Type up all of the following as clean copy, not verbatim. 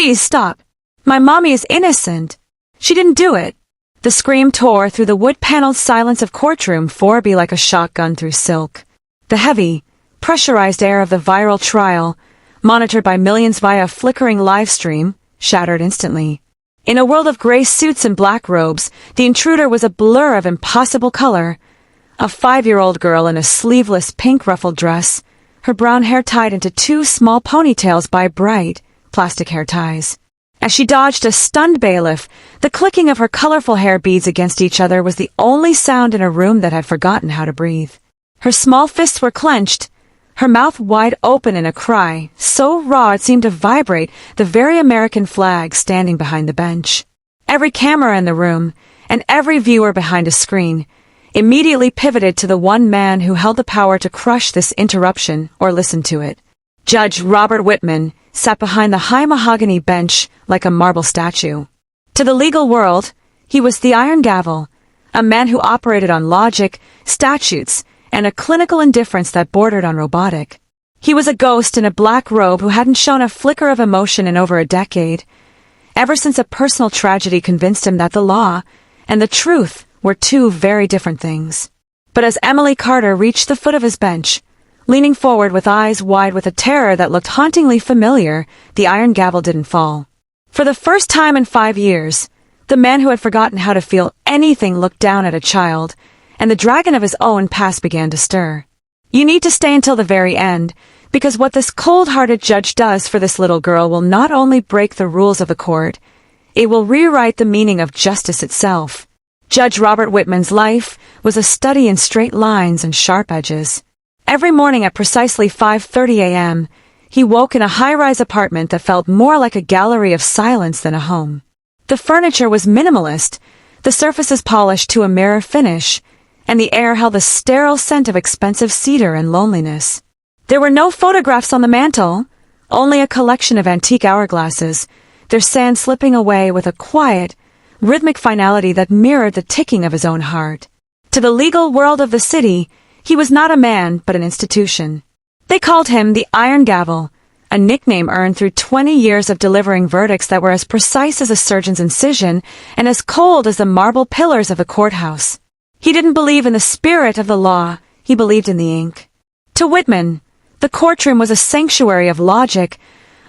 Please stop. My mommy is innocent. She didn't do it. The scream tore through the wood-paneled silence of courtroom 4B like a shotgun through silk. The heavy, pressurized air of the viral trial, monitored by millions via a flickering live stream, shattered instantly. In a world of gray suits and black robes, the intruder was a blur of impossible color. A 5-year-old girl in a sleeveless pink ruffled dress, her brown hair tied into 2 small ponytails by bright, plastic hair ties. As she dodged a stunned bailiff, the clicking of her colorful hair beads against each other was the only sound in a room that had forgotten how to breathe. Her small fists were clenched, her mouth wide open in a cry, so raw it seemed to vibrate the very American flag standing behind the bench. Every camera in the room, and every viewer behind a screen, immediately pivoted to the one man who held the power to crush this interruption or listen to it. Judge Robert Whitman sat behind the high mahogany bench like a marble statue. To the legal world, he was the iron gavel, a man who operated on logic, statutes, and a clinical indifference that bordered on robotic. He was a ghost in a black robe who hadn't shown a flicker of emotion in over a decade, ever since a personal tragedy convinced him that the law and the truth were 2 very different things. But as Emily Carter reached the foot of his bench, leaning forward with eyes wide with a terror that looked hauntingly familiar, the iron gavel didn't fall. For the first time in 5 years, the man who had forgotten how to feel anything looked down at a child, and the dragon of his own past began to stir. You need to stay until the very end, because what this cold-hearted judge does for this little girl will not only break the rules of the court, it will rewrite the meaning of justice itself. Judge Robert Whitman's life was a study in straight lines and sharp edges. Every morning at precisely 5:30 a.m., he woke in a high-rise apartment that felt more like a gallery of silence than a home. The furniture was minimalist, the surfaces polished to a mirror finish, and the air held the sterile scent of expensive cedar and loneliness. There were no photographs on the mantel, only a collection of antique hourglasses, their sand slipping away with a quiet, rhythmic finality that mirrored the ticking of his own heart. To the legal world of the city, he was not a man, but an institution. They called him the Iron Gavel, a nickname earned through 20 years of delivering verdicts that were as precise as a surgeon's incision and as cold as the marble pillars of a courthouse. He didn't believe in the spirit of the law, he believed in the ink. To Whitman, the courtroom was a sanctuary of logic,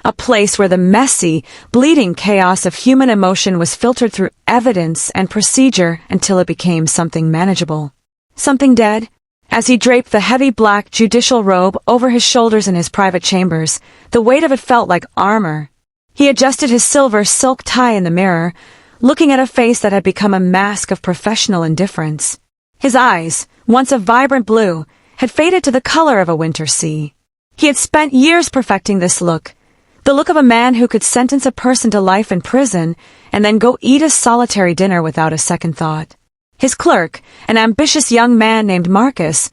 a place where the messy, bleeding chaos of human emotion was filtered through evidence and procedure until it became something manageable. Something dead? As he draped the heavy black judicial robe over his shoulders in his private chambers, the weight of it felt like armor. He adjusted his silver silk tie in the mirror, looking at a face that had become a mask of professional indifference. His eyes, once a vibrant blue, had faded to the color of a winter sea. He had spent years perfecting this look, the look of a man who could sentence a person to life in prison and then go eat a solitary dinner without a second thought. His clerk, an ambitious young man named Marcus,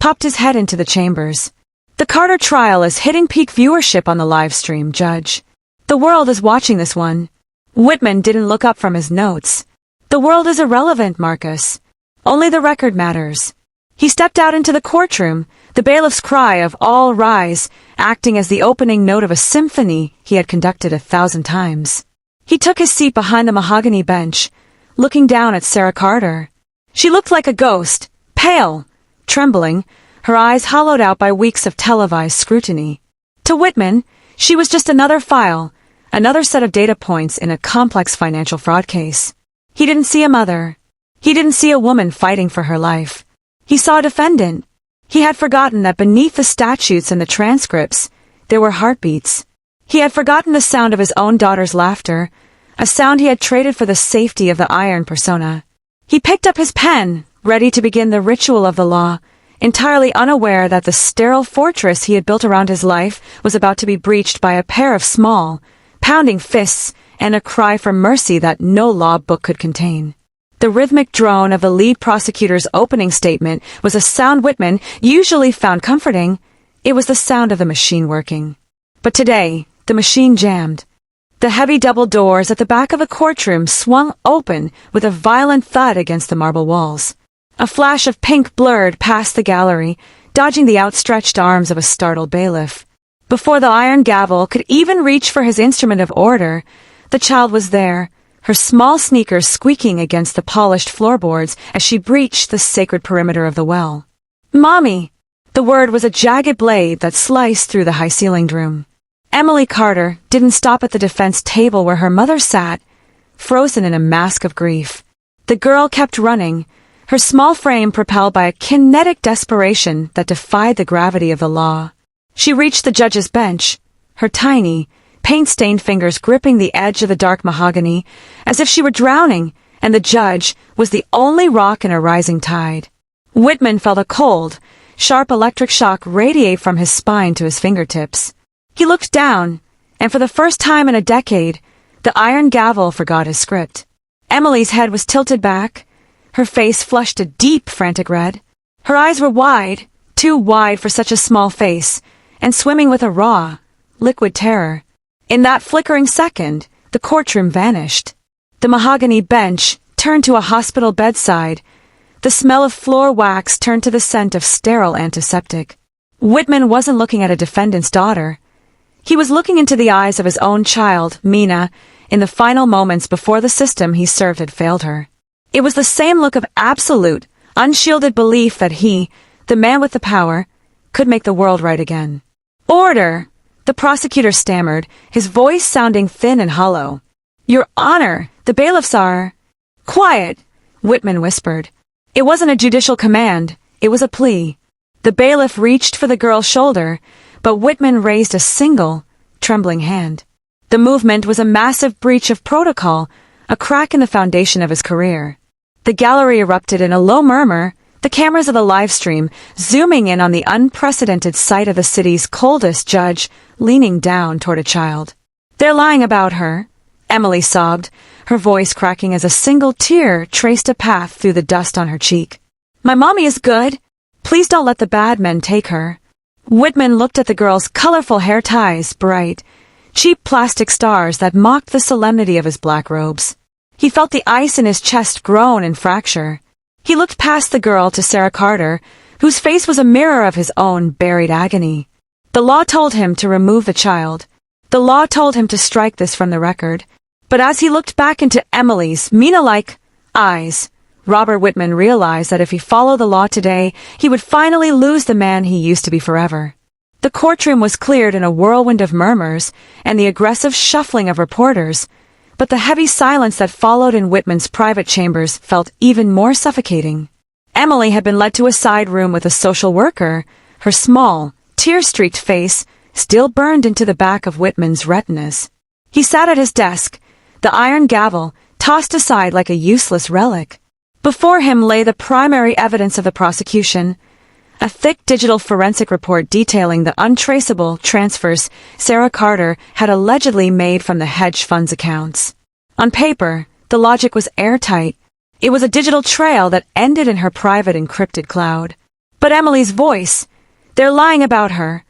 popped his head into the chambers. The Carter trial is hitting peak viewership on the live stream, Judge. The world is watching this one. Whitman didn't look up from his notes. The world is irrelevant, Marcus. Only the record matters. He stepped out into the courtroom, the bailiff's cry of "all rise" acting as the opening note of a symphony he had conducted 1,000 times. He took his seat behind the mahogany bench, looking down at Sarah Carter. She looked like a ghost, pale, trembling, her eyes hollowed out by weeks of televised scrutiny. To Whitman, she was just another file, another set of data points in a complex financial fraud case. He didn't see a mother. He didn't see a woman fighting for her life. He saw a defendant. He had forgotten that beneath the statutes and the transcripts, there were heartbeats. He had forgotten the sound of his own daughter's laughter, a sound he had traded for the safety of the iron persona. He picked up his pen, ready to begin the ritual of the law, entirely unaware that the sterile fortress he had built around his life was about to be breached by a pair of small, pounding fists and a cry for mercy that no law book could contain. The rhythmic drone of the lead prosecutor's opening statement was a sound Whitman usually found comforting. It was the sound of the machine working. But today, the machine jammed. The heavy double doors at the back of the courtroom swung open with a violent thud against the marble walls. A flash of pink blurred past the gallery, dodging the outstretched arms of a startled bailiff. Before the iron gavel could even reach for his instrument of order, the child was there, her small sneakers squeaking against the polished floorboards as she breached the sacred perimeter of the well. "Mommy!" The word was a jagged blade that sliced through the high-ceilinged room. Emily Carter didn't stop at the defense table where her mother sat, frozen in a mask of grief. The girl kept running, her small frame propelled by a kinetic desperation that defied the gravity of the law. She reached the judge's bench, her tiny, paint-stained fingers gripping the edge of the dark mahogany, as if she were drowning, and the judge was the only rock in a rising tide. Whitman felt a cold, sharp electric shock radiate from his spine to his fingertips. He looked down, and for the first time in a decade, the iron gavel forgot his script. Emily's head was tilted back, her face flushed a deep, frantic red. Her eyes were wide, too wide for such a small face, and swimming with a raw, liquid terror. In that flickering second, the courtroom vanished. The mahogany bench turned to a hospital bedside. The smell of floor wax turned to the scent of sterile antiseptic. Whitman wasn't looking at a defendant's daughter. He was looking into the eyes of his own child, Mina, in the final moments before the system he served had failed her. It was the same look of absolute, unshielded belief that he, the man with the power, could make the world right again. "Order!" the prosecutor stammered, his voice sounding thin and hollow. "Your Honor, the bailiffs are—" "Quiet!" Whitman whispered. It wasn't a judicial command, it was a plea. The bailiff reached for the girl's shoulder, but Whitman raised a single, trembling hand. The movement was a massive breach of protocol, a crack in the foundation of his career. The gallery erupted in a low murmur, the cameras of the live stream zooming in on the unprecedented sight of the city's coldest judge leaning down toward a child. "They're lying about her," Emily sobbed, her voice cracking as a single tear traced a path through the dust on her cheek. "My mommy is good. Please don't let the bad men take her." Whitman looked at the girl's colorful hair ties, bright, cheap plastic stars that mocked the solemnity of his black robes. He felt the ice in his chest groan and fracture. He looked past the girl to Sarah Carter, whose face was a mirror of his own buried agony. The law told him to remove the child. The law told him to strike this from the record. But as he looked back into Emily's Mina-like eyes, Robert Whitman realized that if he followed the law today, he would finally lose the man he used to be forever. The courtroom was cleared in a whirlwind of murmurs and the aggressive shuffling of reporters, but the heavy silence that followed in Whitman's private chambers felt even more suffocating. Emily had been led to a side room with a social worker, her small, tear-streaked face still burned into the back of Whitman's retinas. He sat at his desk, the iron gavel tossed aside like a useless relic. Before him lay the primary evidence of the prosecution, a thick digital forensic report detailing the untraceable transfers Sarah Carter had allegedly made from the hedge fund's accounts. On paper, the logic was airtight. It was a digital trail that ended in her private encrypted cloud. But Emily's voice, "They're lying about her,"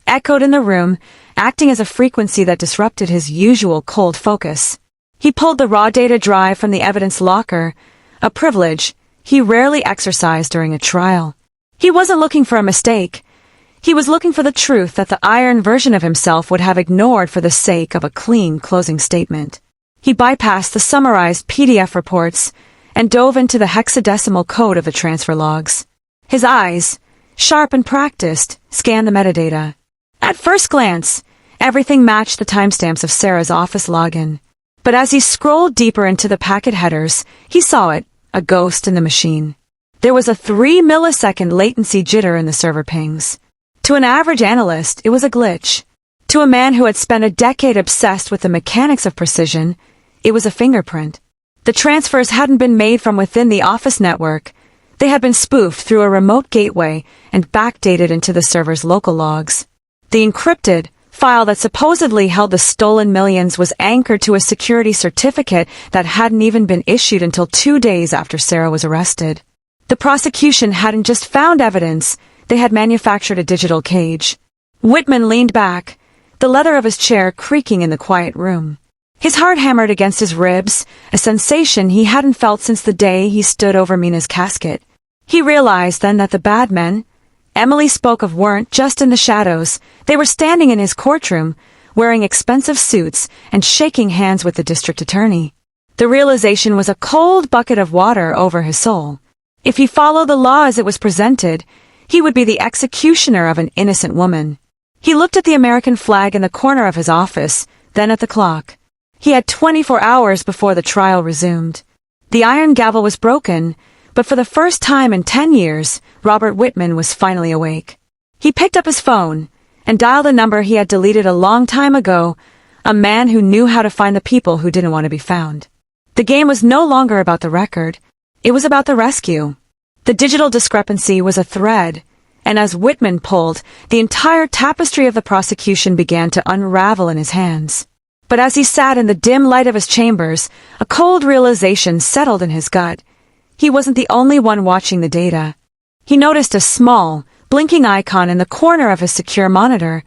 echoed in the room, acting as a frequency that disrupted his usual cold focus. He pulled the raw data drive from the evidence locker, a privilege he rarely exercised during a trial. He wasn't looking for a mistake. He was looking for the truth that the iron version of himself would have ignored for the sake of a clean closing statement. He bypassed the summarized PDF reports and dove into the hexadecimal code of the transfer logs. His eyes, sharp and practiced, scanned the metadata. At first glance, everything matched the timestamps of Sarah's office login. But as he scrolled deeper into the packet headers, he saw it, a ghost in the machine. There was a 3-millisecond latency jitter in the server pings. To an average analyst, it was a glitch. To a man who had spent a decade obsessed with the mechanics of precision, it was a fingerprint. The transfers hadn't been made from within the office network. They had been spoofed through a remote gateway and backdated into the server's local logs. The encrypted file that supposedly held the stolen millions was anchored to a security certificate that hadn't even been issued until 2 days after Sarah was arrested. The prosecution hadn't just found evidence, they had manufactured a digital cage. Whitman leaned back, the leather of his chair creaking in the quiet room. His heart hammered against his ribs, a sensation he hadn't felt since the day he stood over Mina's casket. He realized then that the bad men, Emily spoke of weren't just in the shadows. They were standing in his courtroom, wearing expensive suits and shaking hands with the district attorney. The realization was a cold bucket of water over his soul. If he followed the law as it was presented, he would be the executioner of an innocent woman. He looked at the American flag in the corner of his office, then at the clock. He had 24 hours before the trial resumed. The iron gavel was broken, but for the first time in 10 years, Robert Whitman was finally awake. He picked up his phone and dialed a number he had deleted a long time ago, a man who knew how to find the people who didn't want to be found. The game was no longer about the record. It was about the rescue. The digital discrepancy was a thread, and as Whitman pulled, the entire tapestry of the prosecution began to unravel in his hands. But as he sat in the dim light of his chambers, a cold realization settled in his gut. He wasn't the only one watching the data. He noticed a small, blinking icon in the corner of his secure monitor.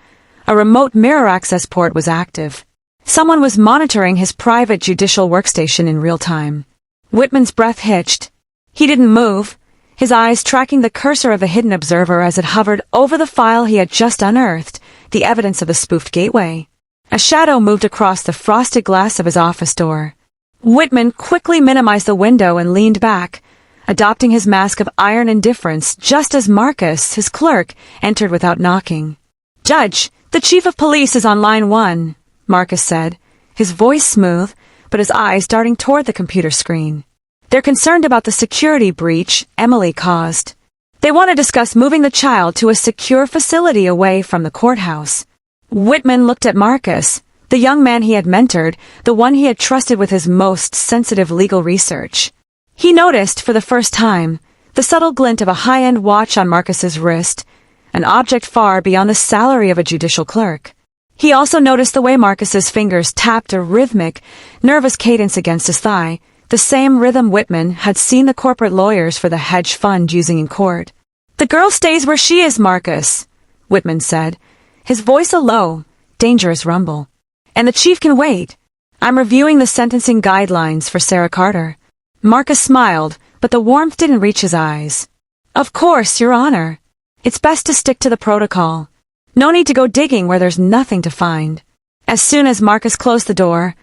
A remote mirror access port was active. Someone was monitoring his private judicial workstation in real time. Whitman's breath hitched. He didn't move, his eyes tracking the cursor of the hidden observer as it hovered over the file he had just unearthed, the evidence of the spoofed gateway. A shadow moved across the frosted glass of his office door. Whitman quickly minimized the window and leaned back, adopting his mask of iron indifference just as Marcus, his clerk, entered without knocking. "Judge, the chief of police is on line 1, Marcus said, his voice smooth, but his eyes darting toward the computer screen. "They're concerned about the security breach Emily caused. They want to discuss moving the child to a secure facility away from the courthouse." Whitman looked at Marcus, the young man he had mentored, the one he had trusted with his most sensitive legal research. He noticed, for the first time, the subtle glint of a high-end watch on Marcus's wrist, an object far beyond the salary of a judicial clerk. He also noticed the way Marcus's fingers tapped a rhythmic, nervous cadence against his thigh, the same rhythm Whitman had seen the corporate lawyers for the hedge fund using in court. "The girl stays where she is, Marcus," Whitman said, his voice a low, dangerous rumble. "And the chief can wait. I'm reviewing the sentencing guidelines for Sarah Carter." Marcus smiled, but the warmth didn't reach his eyes. "Of course, Your Honor. It's best to stick to the protocol. No need to go digging where there's nothing to find." As soon as Marcus closed the door,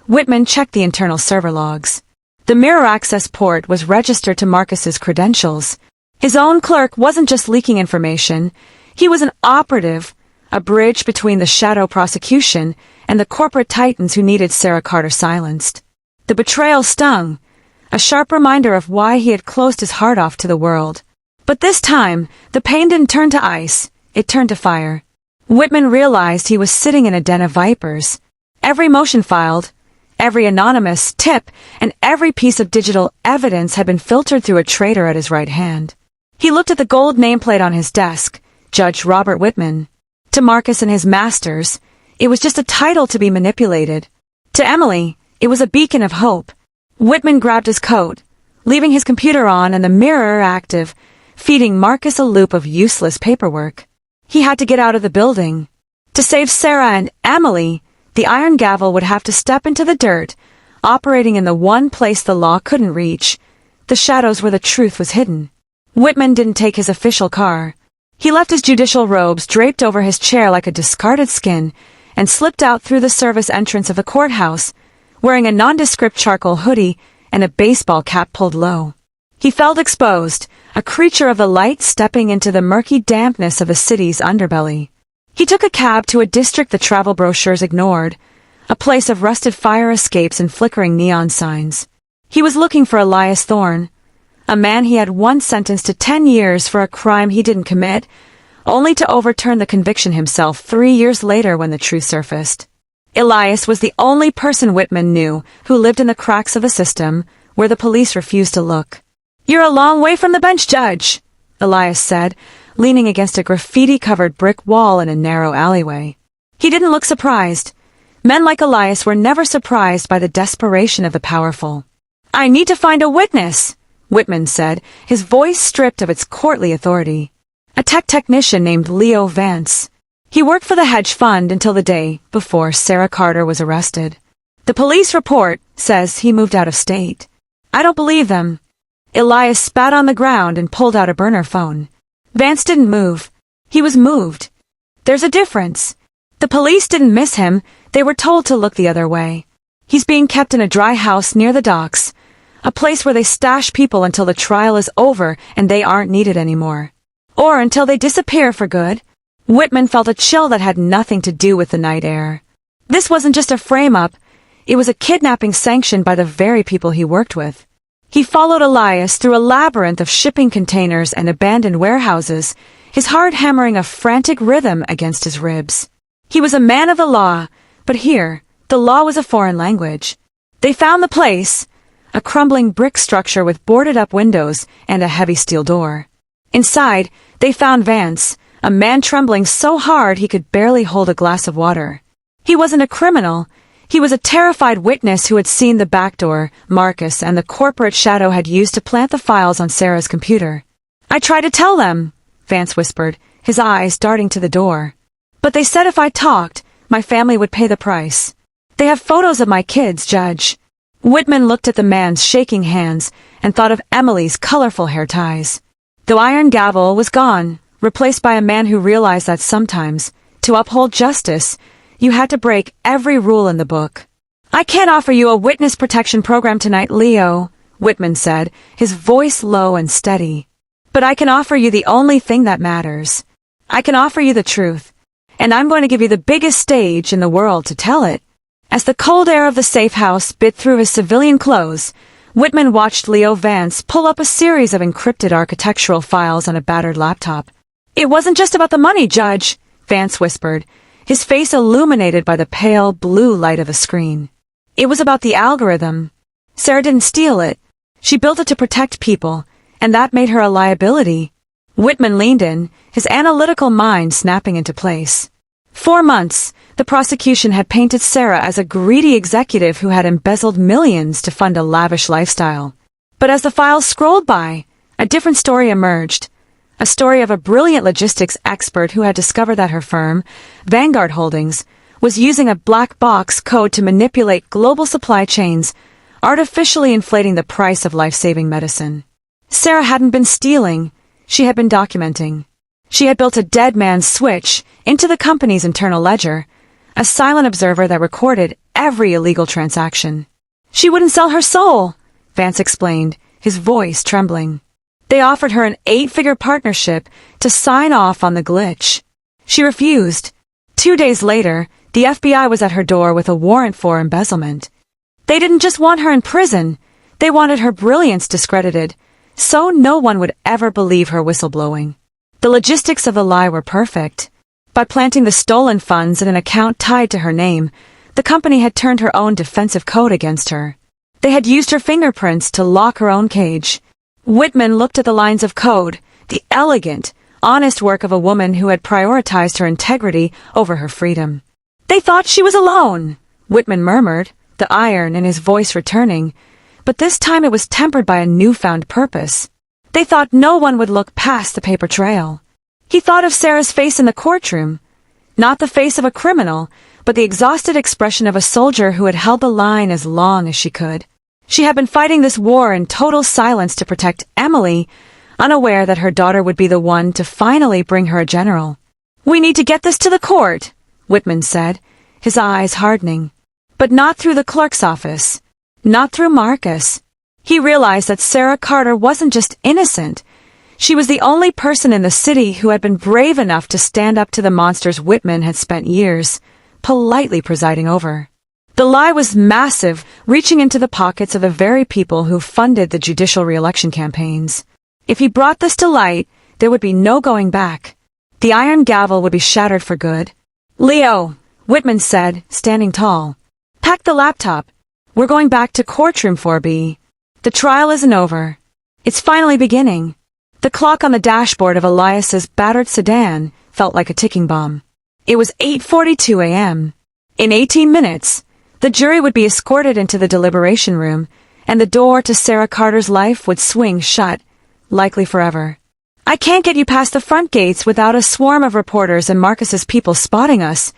Whitman checked the internal server logs. The mirror access port was registered to Marcus's credentials. His own clerk wasn't just leaking information. He was an operative, a bridge between the shadow prosecution and the corporate titans who needed Sarah Carter silenced. The betrayal stung, a sharp reminder of why he had closed his heart off to the world. But this time, the pain didn't turn to ice, it turned to fire. Whitman realized he was sitting in a den of vipers. Every motion filed, every anonymous tip, and every piece of digital evidence had been filtered through a traitor at his right hand. He looked at the gold nameplate on his desk, Judge Robert Whitman. To Marcus and his masters, it was just a title to be manipulated. To Emily, it was a beacon of hope. Whitman grabbed his coat, leaving his computer on and the mirror active, feeding Marcus a loop of useless paperwork. He had to get out of the building. To save Sarah and Emily, the iron gavel would have to step into the dirt, operating in the one place the law couldn't reach, the shadows where the truth was hidden. Whitman didn't take his official car. He left his judicial robes draped over his chair like a discarded skin and slipped out through the service entrance of the courthouse, wearing a nondescript charcoal hoodie and a baseball cap pulled low. He felt exposed, a creature of the light stepping into the murky dampness of the city's underbelly. He took a cab to a district the travel brochures ignored, a place of rusted fire escapes and flickering neon signs. He was looking for Elias Thorne, a man he had once sentenced to 10 years for a crime he didn't commit, only to overturn the conviction himself 3 years later when the truth surfaced. Elias was the only person Whitman knew who lived in the cracks of the system where the police refused to look. "You're a long way from the bench, Judge," Elias said, leaning against a graffiti-covered brick wall in a narrow alleyway. He didn't look surprised. Men like Elias were never surprised by the desperation of the powerful. "I need to find a witness," Whitman said, his voice stripped of its courtly authority. "A tech technician named Leo Vance. He worked for the hedge fund until the day before Sarah Carter was arrested. The police report says he moved out of state." "I don't believe them." Elias spat on the ground and pulled out a burner phone. Vance didn't move. He was moved. There's a difference. The police didn't miss him, they were told to look the other way. He's being kept in a dry house near the docks, a place where they stash people until the trial is over and they aren't needed anymore. Or until they disappear for good. Whitman felt a chill that had nothing to do with the night air. This wasn't just a frame-up, it was a kidnapping sanctioned by the very people he worked with. He followed Elias through a labyrinth of shipping containers and abandoned warehouses, his heart hammering a frantic rhythm against his ribs. He was a man of the law, but here, the law was a foreign language. They found the place, a crumbling brick structure with boarded-up windows and a heavy steel door. Inside, they found Vance, a man trembling so hard he could barely hold a glass of water. He wasn't a criminal. He was a terrified witness who had seen the back door Marcus and the corporate shadow had used to plant the files on Sarah's computer. "I tried to tell them," Vance whispered, his eyes darting to the door. "But they said if I talked, my family would pay the price. They have photos of my kids, Judge." Whitman looked at the man's shaking hands and thought of Emily's colorful hair ties. The iron gavel was gone, replaced by a man who realized that sometimes, to uphold justice, you had to break every rule in the book. "I can't offer you a witness protection program tonight, Leo," Whitman said, his voice low and steady. "But I can offer you the only thing that matters. I can offer you the truth, and I'm going to give you the biggest stage in the world to tell it." As the cold air of the safe house bit through his civilian clothes, Whitman watched Leo Vance pull up a series of encrypted architectural files on a battered laptop. "It wasn't just about the money, Judge," Vance whispered, his face illuminated by the pale blue light of a screen. "It was about the algorithm. Sarah didn't steal it. She built it to protect people, and that made her a liability." Whitman leaned in, his analytical mind snapping into place. 4 months, the prosecution had painted Sarah as a greedy executive who had embezzled millions to fund a lavish lifestyle. But as the files scrolled by, a different story emerged. A story of a brilliant logistics expert who had discovered that her firm, Vanguard Holdings, was using a black box code to manipulate global supply chains, artificially inflating the price of life-saving medicine. Sarah hadn't been stealing, she had been documenting. She had built a dead man's switch into the company's internal ledger, a silent observer that recorded every illegal transaction. "She wouldn't sell her soul," Vance explained, his voice trembling. "They offered her an 8-figure partnership to sign off on the glitch. She refused. 2 days later, the FBI was at her door with a warrant for embezzlement. They didn't just want her in prison, they wanted her brilliance discredited, so no one would ever believe her whistleblowing. The logistics of the lie were perfect. By planting the stolen funds in an account tied to her name, the company had turned her own defensive code against her. They had used her fingerprints to lock her own cage." Whitman looked at the lines of code, the elegant, honest work of a woman who had prioritized her integrity over her freedom. "They thought she was alone," Whitman murmured, the iron in his voice returning, but this time it was tempered by a newfound purpose. "They thought no one would look past the paper trail." He thought of Sarah's face in the courtroom, not the face of a criminal, but the exhausted expression of a soldier who had held the line as long as she could. She had been fighting this war in total silence to protect Emily, unaware that her daughter would be the one to finally bring her a general. "We need to get this to the court," Whitman said, his eyes hardening. But not through the clerk's office. Not through Marcus. He realized that Sarah Carter wasn't just innocent. She was the only person in the city who had been brave enough to stand up to the monsters Whitman had spent years politely presiding over. The lie was massive, reaching into the pockets of the very people who funded the judicial re-election campaigns. If he brought this to light, there would be no going back. The iron gavel would be shattered for good. "Leo," Whitman said, standing tall. "Pack the laptop. We're going back to courtroom 4B. The trial isn't over. It's finally beginning." The clock on the dashboard of Elias's battered sedan felt like a ticking bomb. It was 8:42 a.m. In 18 minutes, the jury would be escorted into the deliberation room, and the door to Sarah Carter's life would swing shut, likely forever. "I can't get you past the front gates without a swarm of reporters and Marcus's people spotting us,"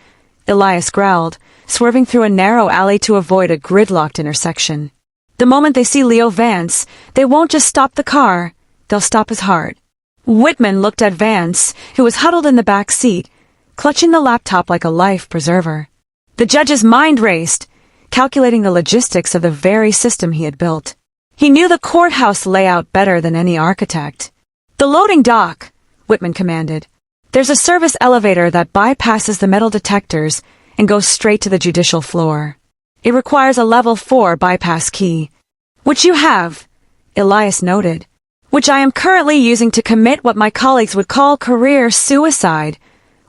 Elias growled, swerving through a narrow alley to avoid a gridlocked intersection. "The moment they see Leo Vance, they won't just stop the car, they'll stop his heart." Whitman looked at Vance, who was huddled in the back seat, clutching the laptop like a life preserver. The judge's mind raced, calculating the logistics of the very system he had built. He knew the courthouse layout better than any architect. "The loading dock," Whitman commanded. "There's a service elevator that bypasses the metal detectors and goes straight to the judicial floor. It requires a level 4 bypass key." "Which you have," Elias noted. "Which I am currently using to commit what my colleagues would call career suicide,"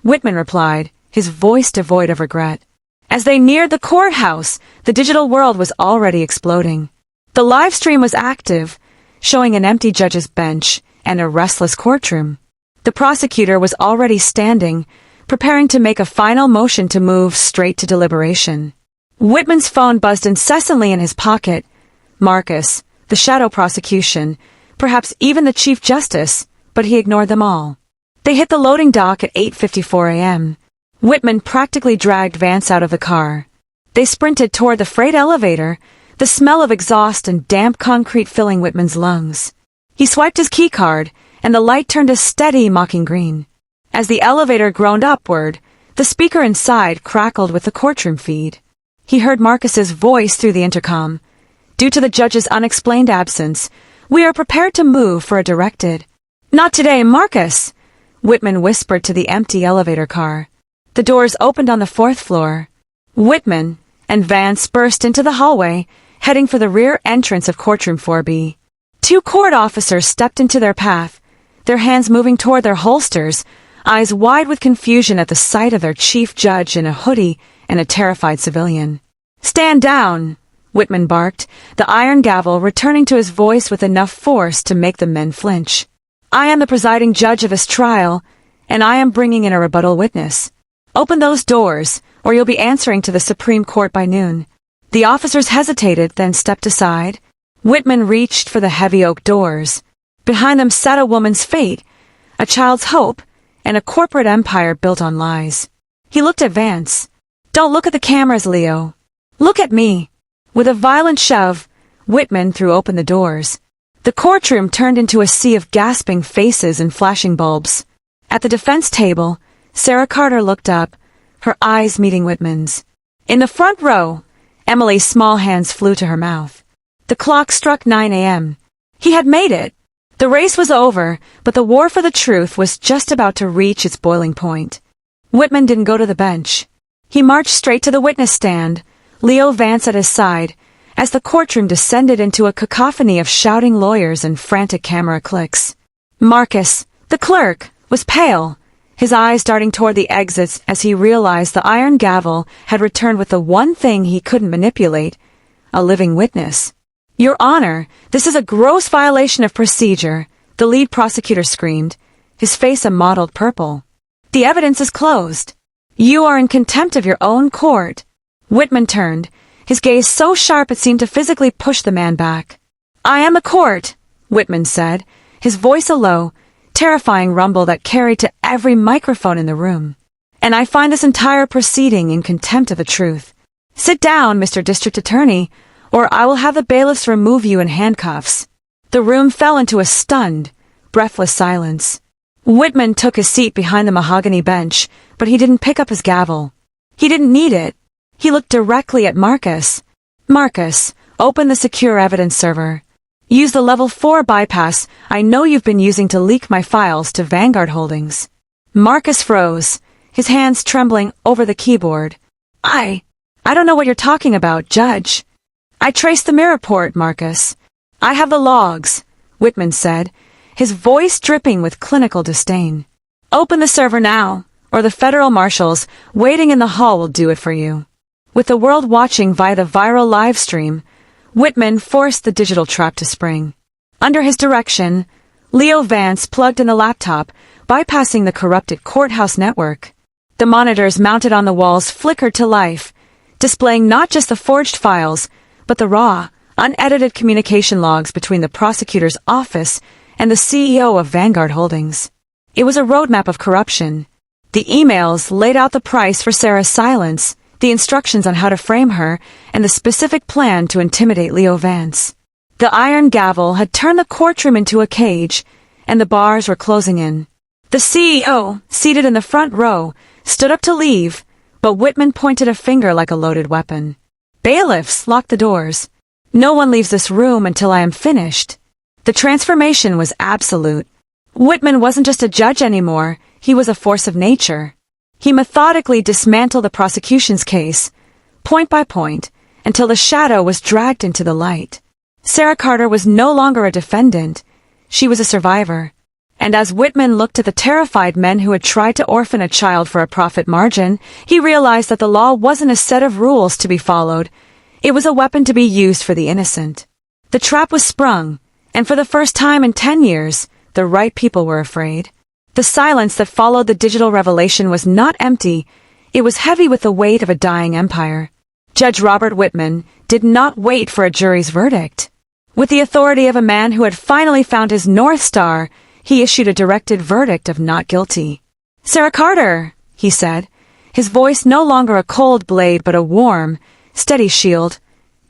Whitman replied, his voice devoid of regret. As they neared the courthouse, the digital world was already exploding. The live stream was active, showing an empty judge's bench and a restless courtroom. The prosecutor was already standing, preparing to make a final motion to move straight to deliberation. Whitman's phone buzzed incessantly in his pocket. Marcus, the shadow prosecution, perhaps even the Chief Justice, but he ignored them all. They hit the loading dock at 8:54 a.m. Whitman practically dragged Vance out of the car. They sprinted toward the freight elevator, the smell of exhaust and damp concrete filling Whitman's lungs. He swiped his keycard, and the light turned a steady, mocking green. As the elevator groaned upward, the speaker inside crackled with the courtroom feed. He heard Marcus's voice through the intercom. "Due to the judge's unexplained absence, we are prepared to move for a directed." "Not today, Marcus," Whitman whispered to the empty elevator car. The doors opened on the 4th floor. Whitman and Vance burst into the hallway, heading for the rear entrance of courtroom 4B. 2 court officers stepped into their path, their hands moving toward their holsters, eyes wide with confusion at the sight of their chief judge in a hoodie and a terrified civilian. "Stand down," Whitman barked, the iron gavel returning to his voice with enough force to make the men flinch. "I am the presiding judge of this trial, and I am bringing in a rebuttal witness. Open those doors, or you'll be answering to the Supreme Court by noon." The officers hesitated, then stepped aside. Whitman reached for the heavy oak doors. Behind them sat a woman's fate, a child's hope, and a corporate empire built on lies. He looked at Vance. "Don't look at the cameras, Leo. Look at me." With a violent shove, Whitman threw open the doors. The courtroom turned into a sea of gasping faces and flashing bulbs. At the defense table, Sarah Carter looked up, her eyes meeting Whitman's. In the front row, Emily's small hands flew to her mouth. The clock struck 9 a.m. He had made it. The race was over, but the war for the truth was just about to reach its boiling point. Whitman didn't go to the bench. He marched straight to the witness stand, Leo Vance at his side, as the courtroom descended into a cacophony of shouting lawyers and frantic camera clicks. Marcus, the clerk, was pale, his eyes darting toward the exits as he realized the iron gavel had returned with the one thing he couldn't manipulate, a living witness. "Your Honor, this is a gross violation of procedure," the lead prosecutor screamed, his face a mottled purple. "The evidence is closed. You are in contempt of your own court." Whitman turned, his gaze so sharp it seemed to physically push the man back. "I am the court," Whitman said, his voice a low, terrifying rumble that carried to every microphone in the room. "And I find this entire proceeding in contempt of the truth. Sit down, Mr. District Attorney, or I will have the bailiffs remove you in handcuffs." The room fell into a stunned, breathless silence. Whitman took his seat behind the mahogany bench, but he didn't pick up his gavel. He didn't need it. He looked directly at Marcus. "Marcus, open the secure evidence server. Use the level 4 bypass I know you've been using to leak my files to Vanguard Holdings." Marcus froze, his hands trembling over the keyboard. I don't know what you're talking about, Judge." "I traced the mirror report, Marcus. I have the logs," Whitman said, his voice dripping with clinical disdain. "Open the server now, or the federal marshals waiting in the hall will do it for you." With the world watching via the viral live stream, Whitman forced the digital trap to spring. Under his direction, Leo Vance plugged in the laptop, bypassing the corrupted courthouse network. The monitors mounted on the walls flickered to life, displaying not just the forged files, but the raw, unedited communication logs between the prosecutor's office and the CEO of Vanguard Holdings. It was a roadmap of corruption. The emails laid out the price for Sarah's silence, the instructions on how to frame her, and the specific plan to intimidate Leo Vance. The iron gavel had turned the courtroom into a cage, and the bars were closing in. The CEO, seated in the front row, stood up to leave, but Whitman pointed a finger like a loaded weapon. Bailiffs, lock the doors. No one leaves this room until I am finished. The transformation was absolute. Whitman wasn't just a judge anymore, he was a force of nature. He methodically dismantled the prosecution's case, point by point, until the shadow was dragged into the light. Sarah Carter was no longer a defendant, she was a survivor. And as Whitman looked at the terrified men who had tried to orphan a child for a profit margin, he realized that the law wasn't a set of rules to be followed, it was a weapon to be used for the innocent. The trap was sprung, and for the first time in 10 years, the right people were afraid. The silence that followed the digital revelation was not empty, it was heavy with the weight of a dying empire. Judge Robert Whitman did not wait for a jury's verdict. With the authority of a man who had finally found his North Star, he issued a directed verdict of not guilty. "Sarah Carter," he said, his voice no longer a cold blade but a warm, steady shield,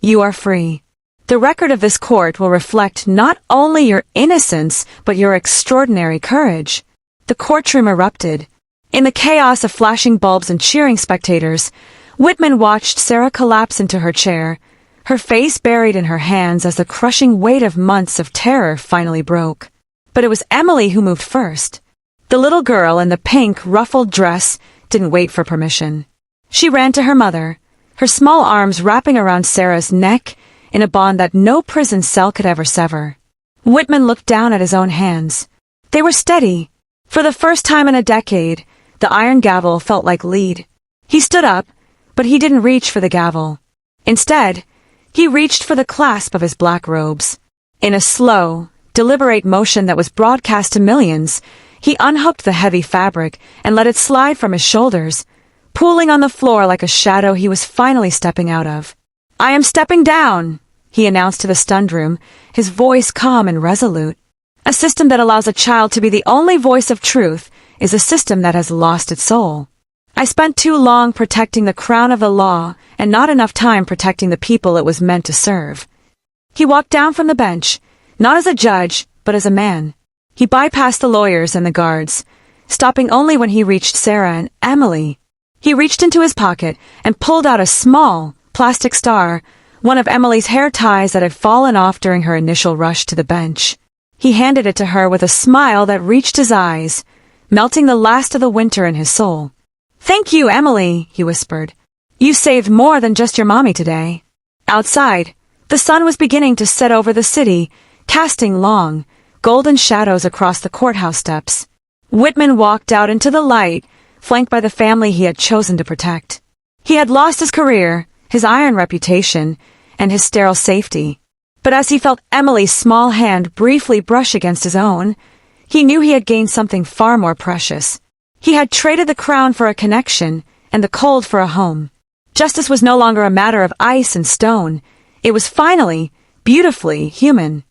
"you are free. The record of this court will reflect not only your innocence but your extraordinary courage." The courtroom erupted. In the chaos of flashing bulbs and cheering spectators, Whitman watched Sarah collapse into her chair, her face buried in her hands as the crushing weight of months of terror finally broke. But it was Emily who moved first. The little girl in the pink, ruffled dress didn't wait for permission. She ran to her mother, her small arms wrapping around Sarah's neck in a bond that no prison cell could ever sever. Whitman looked down at his own hands. They were steady. For the first time in a decade, the iron gavel felt like lead. He stood up, but he didn't reach for the gavel. Instead, he reached for the clasp of his black robes. In a slow, deliberate motion that was broadcast to millions, he unhooked the heavy fabric and let it slide from his shoulders, pooling on the floor like a shadow he was finally stepping out of. "I am stepping down," he announced to the stunned room, his voice calm and resolute. A system that allows a child to be the only voice of truth is a system that has lost its soul. I spent too long protecting the crown of the law and not enough time protecting the people it was meant to serve. He walked down from the bench, not as a judge, but as a man. He bypassed the lawyers and the guards, stopping only when he reached Sarah and Emily. He reached into his pocket and pulled out a small, plastic star, one of Emily's hair ties that had fallen off during her initial rush to the bench. He handed it to her with a smile that reached his eyes, melting the last of the winter in his soul. "Thank you, Emily," he whispered. "You saved more than just your mommy today." Outside, the sun was beginning to set over the city, casting long, golden shadows across the courthouse steps. Whitman walked out into the light, flanked by the family he had chosen to protect. He had lost his career, his iron reputation, and his sterile safety. But as he felt Emily's small hand briefly brush against his own, he knew he had gained something far more precious. He had traded the crown for a connection, and the cold for a home. Justice was no longer a matter of ice and stone. It was finally, beautifully human.